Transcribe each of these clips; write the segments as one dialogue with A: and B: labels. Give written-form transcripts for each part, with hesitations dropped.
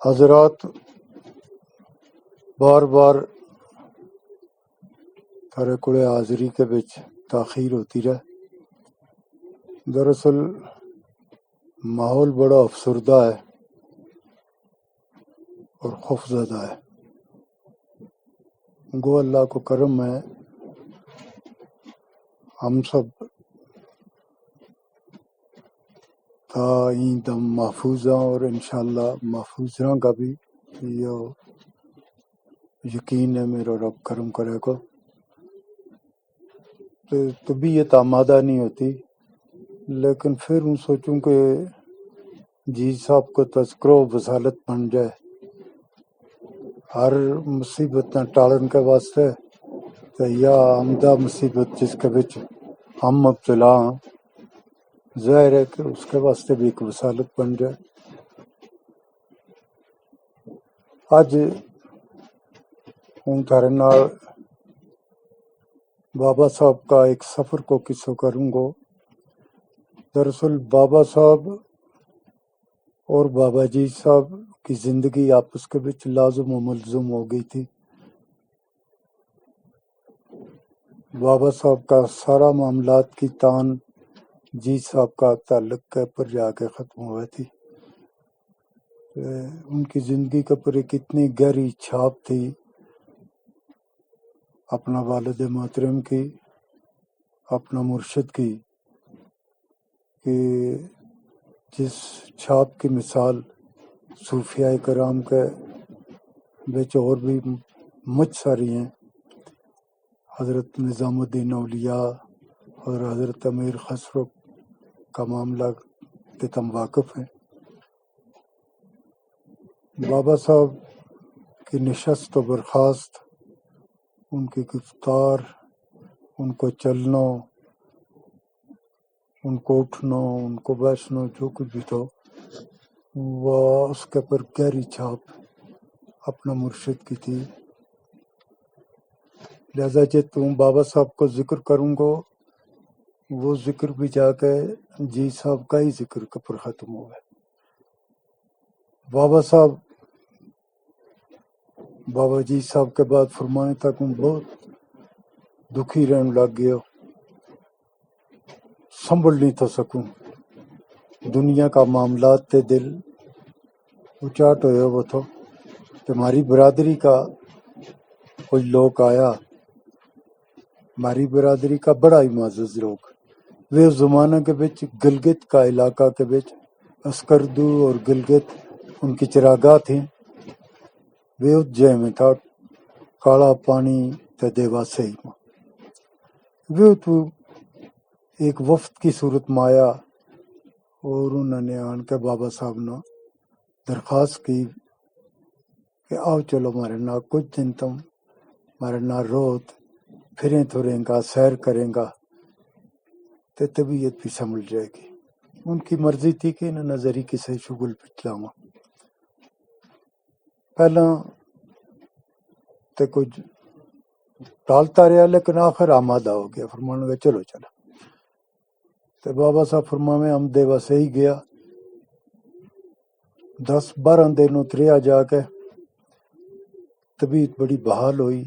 A: حضرات بار بار تھارے کولے حاضری کے بچ تاخیر ہوتی رہے. دراصل ماحول بڑا افسردہ ہے اور خوفزدہ ہے. گو اللہ کو کرم ہے، ہم سب تا این دم محفوظ ہیں اور انشاءاللہ محفوظ رہاں گا بھی. یہ یقین ہے میرا رب کرم کرے کو. تو طبیعت آمادہ نہیں ہوتی، لیکن پھر ہوں سوچوں کہ جی صاحب کو تذکرہ و وصالت بن جائے ہر مصیبت نہ ٹالن کے واسطے. تو یا عمدہ مصیبت جس کے بچ ہم مبتلا ہیں، ظاہر ہے کہ اس کے واسطے بھی ایک وصالت بن جائے. اج ہوں تھارے نال بابا صاحب کا ایک سفر کو قصہ کروں گا. دراصل بابا صاحب اور بابا جی صاحب کی زندگی آپس کے بچ لازم و ملزم ہو گئی تھی. بابا صاحب کا سارا معاملات کی تان جی صاحب کا تعلق کے پر جا کے ختم ہوئے تھی. ان کی زندگی کے پر ایک اتنی گہری چھاپ تھی اپنا والد محترم کی، اپنا مرشد کی، کہ جس چھاپ کی مثال صوفیاء کرام کے بچ اور بھی مجھ ساری ہیں. حضرت نظام الدین اولیاء اور حضرت امیر خسرو کا معاملہ کے تم واقف ہیں. بابا صاحب کی نشست و برخاست، ان کی گفتار، ان کو چلنا، ان کو اٹھنا، ان کو بیٹھنا، جو کچھ بھی تھا وہ اس کے پر گہری چھاپ اپنا مرشد کی تھی. لہذا جب بابا صاحب کو ذکر کروں گا وہ ذکر بھی جا کے جی صاحب کا ہی ذکر کے پر ختم ہوا ہے. بابا صاحب بابا جی صاحب کے بعد فرمانے تک ہوں بہت دکھی رہنے لگ گیا، سنبھل نہیں تو سکوں. دنیا کا معاملات تے دل اچاٹ ہوئے وہ تو ہماری برادری کا کوئی لوگ آیا، ہماری برادری کا بڑا ہی معزز لوگ. وہ زمانہ کے بچ گلگت کا علاقہ کے بچ اسکردو اور گلگت ان کی چراگاہ تھیں. وہ اجے میں تھا کالا پانی تے دیوا سے ہی. وہ تو ایک وفد کی صورت میں آیا اور انہوں نے آن کے بابا صاحب نے درخواست کی کہ آؤ چلو ہمارے نہ کچھ دن تم ہمارے نہ روت پھریں تھوریں گا، سیر کریں گا تو طبیعت بھی سنبھل جائے گی. ان کی مرضی تھی کہ انہیں نظری کسی شغل پہ چلاواں. پہلا تو کچھ ٹالتا رہا لیکن آخر آمادہ ہو گیا. فرمانے گا چلو چلو. تو بابا صاحب فرماویں ہم دیوا سے ہی گیا. 10-12 دن اتریا جا کے طبیعت بڑی بحال ہوئی،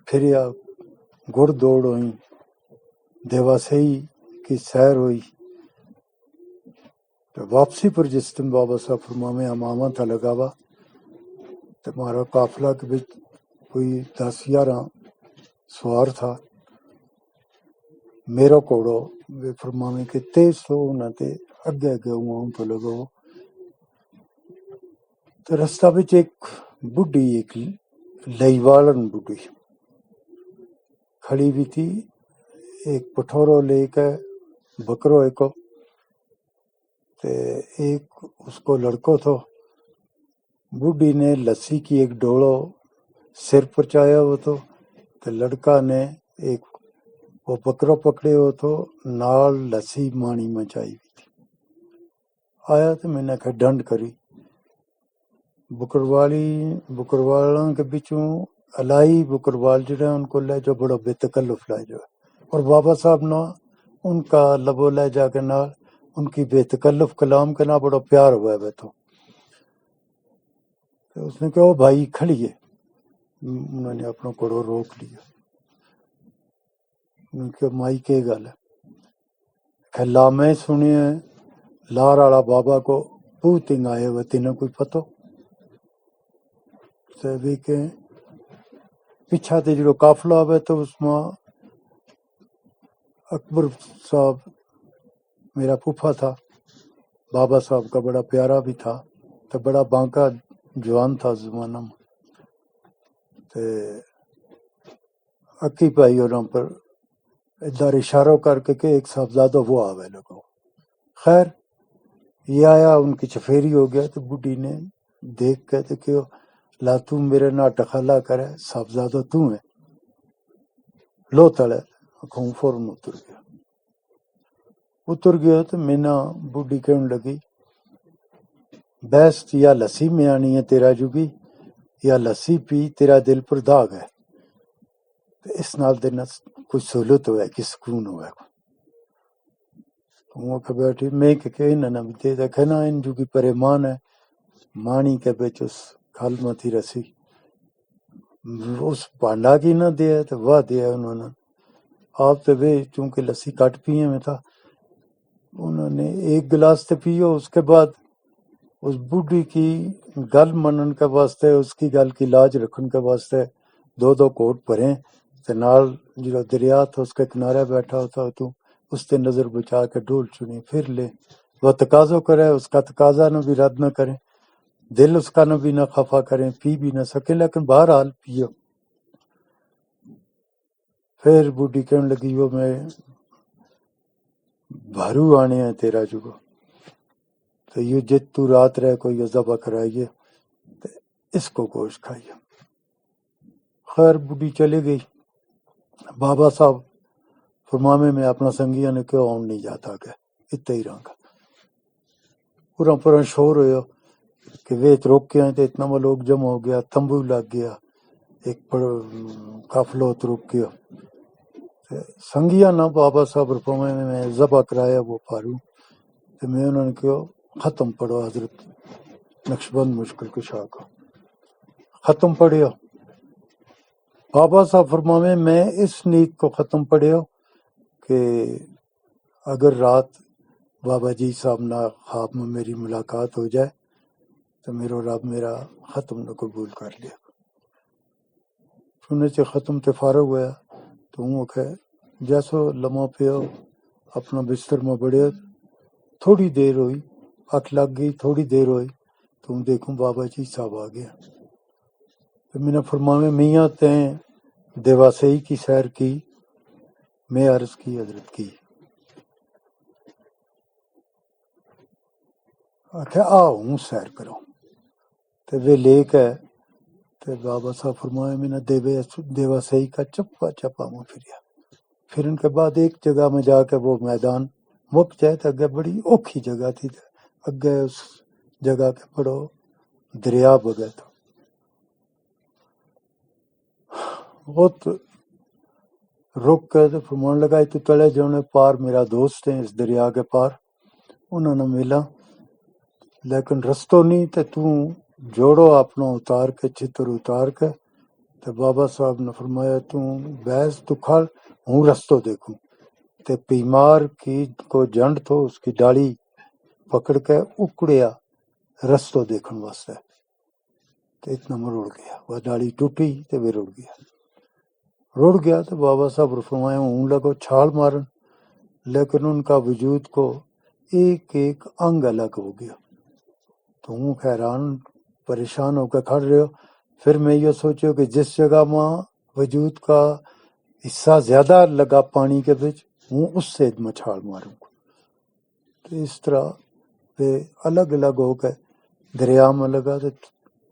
A: پھریا گڑ دوڑ ہوئی، دیوا سے ہی کی سیر ہوئی. تو واپسی پر جس دن بابا صاحب فرماویں ہم آواں تھا لگاوا تو ہمارا قافلہ کے بچ کوئی 10-11 سوار تھا. میرا کوڑو وہ فرماویں کہ تیز تو نہ تے اگے اگے ہوں تو لگو. تو رستہ بچ ایک بڈھی، ایک لئی والن بڈھی کھڑی بھی تھی. ایک پٹھورو لے کے بکرو ایک تے ایک اس کو لڑکو تھو. بڈھی نے لسی کی ایک ڈولو سر پر چایا ہو تو لڑکا نے ایک وہ بکرو پکڑے ہو تو نال لسی مانی میں چائی ہوئی تھی. آیا تو میں نے کہا ڈنڈ کری. بکروالاں کے بچوں الائی بکروال جڑے ان کو لے جو بڑا بے تکلف لے جو. اور بابا صاحب نے ان کا لبو لے جا کے نال ان کی بے تکلف کلام کے نہ بڑا پیار ہوا ہے تو تو اس نے کہا وہ بھائی کھڑیے، انہوں نے اپنا کوڑو روک لیا، انہوں نے کہا مائی کے گل ہے کہ لا میں سنیا لار والا بابا کو پوتنگ آئے ہوئے تینوں کوئی پتو تو بھی کہ پیچھا تے جو قافلہ آوے تو اس میں اکبر صاحب میرا پھوپھا تھا، بابا صاحب کا بڑا پیارا بھی تھا، تو بڑا بانکا جوان تھا زمانہ میں، تو اکی پائی اور پر ادھر اشارہ کر کے کہ ایک صاحبزادہ وہ آوے لگو، خیر یہ آیا، ان کی چفیری ہو گیا، تو بڈھی نے دیکھ کے تو کہ لا تو میرے نہ ٹخلا کرے، صاحبزادہ تو ہے لو تڑے، خون فوراً اتر گیا تو میں نہ بڈھی کہنے لگی بیست یا لسی میں آنی ہے تیرا جگی یا لسی پی تیرا دل پر داغ ہے، تو اس نال دے نہ کوئی سہولت ہوئے کہ سکون ہوئے، وہ کہ بیٹھی میں کہ انہاں نہ بھی دے دیکھے نا ان جو کی پریمان ہے مانی کے بچ اس کھل میں تھی رسی اس پانڈا کی نہ دیا تو وہ دیا انہوں نے آپ تو وہ چونکہ لسی کٹ پیے میں تھا، انہوں نے ایک گلاس تو پیو، اس کے بعد اس بوڑھی کی گل منن کے واسطے، اس کی گل کی لاج رکھن کے واسطے دو دو کوٹ بھریں تے نال جو دریا تھا اس کے کنارے بیٹھا ہوتا تو اس تے نظر بچا کے ڈول چنی پھر لے، وہ تقاضو کرے اس کا تقاضا نہ بھی رد نہ کریں، دل اس کا نہ بھی نہ خفا کریں، پی بھی نہ سکے، لیکن بہرحال پیو۔ پھر بوڑھی کہنے لگی وہ میں بھارو آنے ہیں تیرا جگہ تو یہ جت تو رات رہ کو یہ ذبح کرائیے تو اس کو گوشت کھائیے۔ خیر بڈھی چلے گئی، بابا صاحب فرمامے میں اپنا سنگیاں نے کیوں آن نہیں جاتا کہ اتنا ہی رہا پورا پورا شور ہویا کہ ویت روک کے آئے تو اتنا وہ لوگ جمع ہو گیا، تمبو لگ گیا، ایک قافلہ رک گیا، سنگیا نہ بابا صاحب فرمامے میں ذبح کرایا وہ پارو، تو میں انہوں نے کہا ختم پڑھو حضرت نقشبند مشکل کشا کا ختم پڑھیا۔ بابا صاحب فرماوے میں اس نیت کو ختم پڑھیا کہ اگر رات بابا جی صاحب نہ خواب میں میری ملاقات ہو جائے تو میرا رب میرا ختم نہ قبول کر لیا، چنانچہ ختم تے فارغ ہوا تو ہوں کہ جیسو لمحہ پیو اپنا بستر میں بڑھیا، تھوڑی دیر ہوئی اکھ لگ گئی، تھوڑی دیر ہوئی تو دیکھوں بابا جی صاحب آ گیا، تو میں نے فرماوے میاں تیں دیواسئی کی سیر کی، میں عرض کی حضرت کی، آخیا آؤ ہوں سیر کرو، تو وہ لے کے تو بابا صاحب فرمایا میں نے دیواسئی کا چپا چپا میں پھریا، پھر ان کے بعد ایک جگہ میں جا کے وہ میدان مک جائے تو اگے بڑی اوکھی جگہ تھی، اگے اس جگہ کے پڑو دریا بگے تو بہت رک کے تو فرمان لگا تو تلے جونے پار میرا دوست ہیں اس دریا کے پار، انہوں نے ملا لیکن رستو نہیں تو جوڑو اپنا اتار کے چتر اتار کے، تو بابا صاحب نے فرمایا بیس تو کھڑ ہوں رستو دیکھوں، تے بیمار کی کو جنڈ تو اس کی ڈاڑی پکڑ کے اکڑیا رستو دیکھن واسطے، تو اتنا میں رڑ گیا، وہ ڈاڑی ٹوٹی تو وہ رڑ گیا تو بابا صاحب فرمایا ہوں لگو چھال مارن، لیکن ان کا وجود کو ایک ایک انگ الگ ہو گیا، تو ہوں حیران پریشان ہو کے کھڑ رہے ہو، پھر میں یہ سوچو کہ جس جگہ میں وجود کا حصہ زیادہ لگا پانی کے بچ ہوں اس سے میں چھال ماروں گا، تو اس طرح وہ الگ الگ ہو کے دریا میں لگا، تو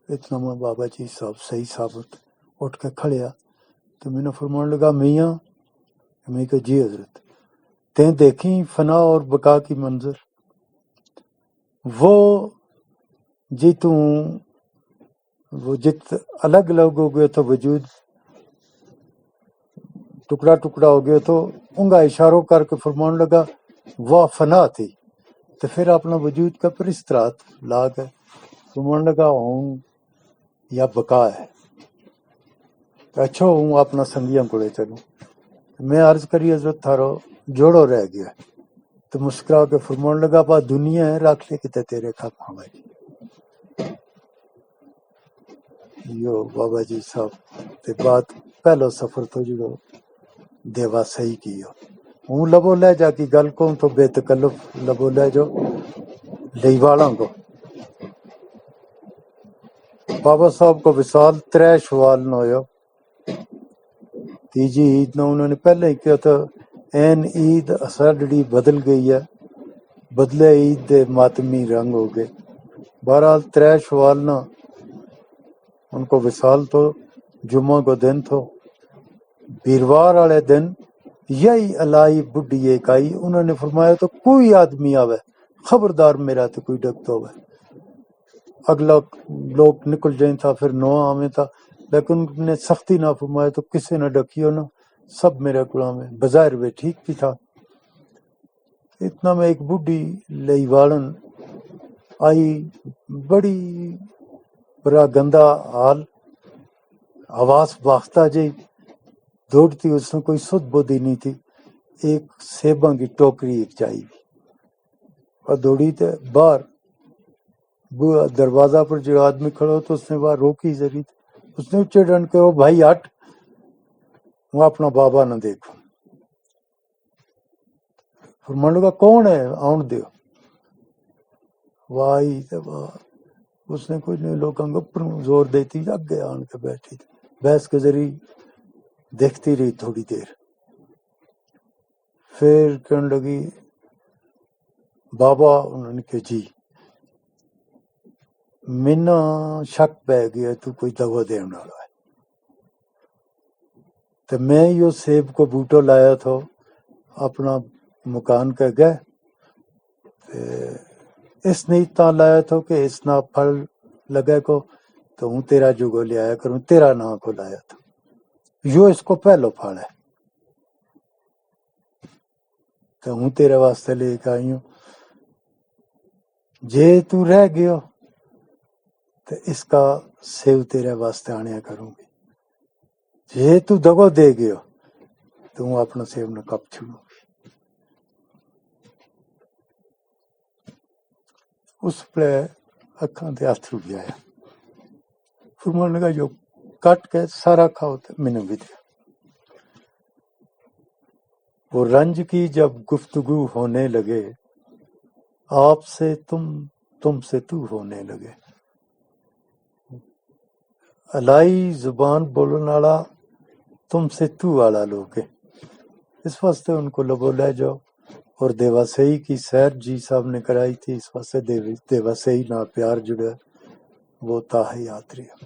A: اتنا میں بابا جی صاحب صحیح ثابت اٹھ کے کھڑیا، تو میں نے فرمان لگا میاں، میں کہ جی حضرت، تیں دیکھی فنا اور بقا کی منظر، وہ جی وہ جت الگ الگ ہو گئے تو وجود ٹکڑا ٹکڑا ہو گیا، تو انگا اشاروں کر کے فرمان لگا وہ فنا تھی، تو پھر اپنا وجود کا پر اس طرح لا کے فرمان لگا ہوں یا بقا ہے. اچھا ہوں اپنا سنگیاں کو چلوں. میں عرض کری حضرت تھارو جوڑو رہ گیا تو مسکرا کے فرمان لگا پا دنیا ہے رکھ لے کتے تیرے کھپ ہماری. یو بابا جی صاحب تے بات پہلو سفر تو جو دیوا صحیح کیو ہوں لبو لے جا کی گل کو تو بے تکلف لبو لے جو لئی والاں کو. بابا صاحب کو وصال 3 شوال نہ ہویا. تیجی عید نہ انہوں نے پہلے ہی کیا تھا این عید اساڈڑی بدل گئی ہے بدلے عید دے ماتمی رنگ ہو گئے. بہرحال 3 شوال نہ ان کو وصال تو جمعہ کو دن تھو. بیروار والے دن یہی الائی بڈھی ایک آئی. انہوں نے فرمایا تو کوئی آدمی آوے خبردار میرا تو کوئی ڈکتا ہوئے. اگلا لوگ نکل جائیں تھا پھر نو آمیں تھا لیکن انہوں نے سختی نہ فرمایا تو کسی نہ ڈکیو نہ سب میرے غلام ہے. بظاہر وہ ٹھیک بھی تھا. اتنا میں ایک بڈھی لئی والن آئی بڑی بڑا گندا حال آواز باختہ جی دوڑتی. اس نے کوئی سد بودھی نہیں تھی. ایک سیباں کی ٹوکری ایک چاہی اور دوڑی تھے باہر دروازہ پر جو آدمی کھڑا ہو تو اس نے باہر روکی ضرور. اس نے اچھے ڈنڈ کے وہ بھائی ہٹ وہ اپنا بابا نہ دیکھو. فرمان لگا کون ہے آن دیو. وائی اس نے کوئی نہیں لوگوں گپر زور دیتی اگے آن کے بیٹھی تھی. بحث کے ذریعے دیکھتی رہی تھوڑی دیر. پھر کہنے لگی بابا. انہوں نے کہا جی منا شک پہ گیا تو کوئی دوا دین والا ہے. تو میں یہ سیب کو بوٹو لایا تھا اپنا مکان کے گئے اس نے اتنا لایا تھا کہ اس نہ پھل لگے کو تو ہوں تیرا جگو لے آیا کروں تیرا نام کو لایا تھا. یو اس کو پہلو پھل ہے تو ہوں تیرے واسطے لے کے آئی ہوں. جے تو رہ گیا تو اس کا سیو تیرے واسطے آنے کروں گی. جے تو دگو دے گیا تو ہوں اپنا سیو نہ کپ چھوڑوں گی. اس پہ اکھاں تے اتھرو بھی آیا. فرمان لگا جو کٹ کے سارا کھاؤ تو مینوں بھی دیا. وہ رنج کی جب گفتگو ہونے لگے آپ سے تم سے تو ہونے لگے. الائی زبان بولن والا تم سے تو والا لوگ ہے. اس واسطے ان کو لبو لے جاؤ. اور دیوا سئی کی سیر جی صاحب نے کرائی تھی اس واسطے دیوا سئی نہ پیار جڑا وہ تاحیات رہا.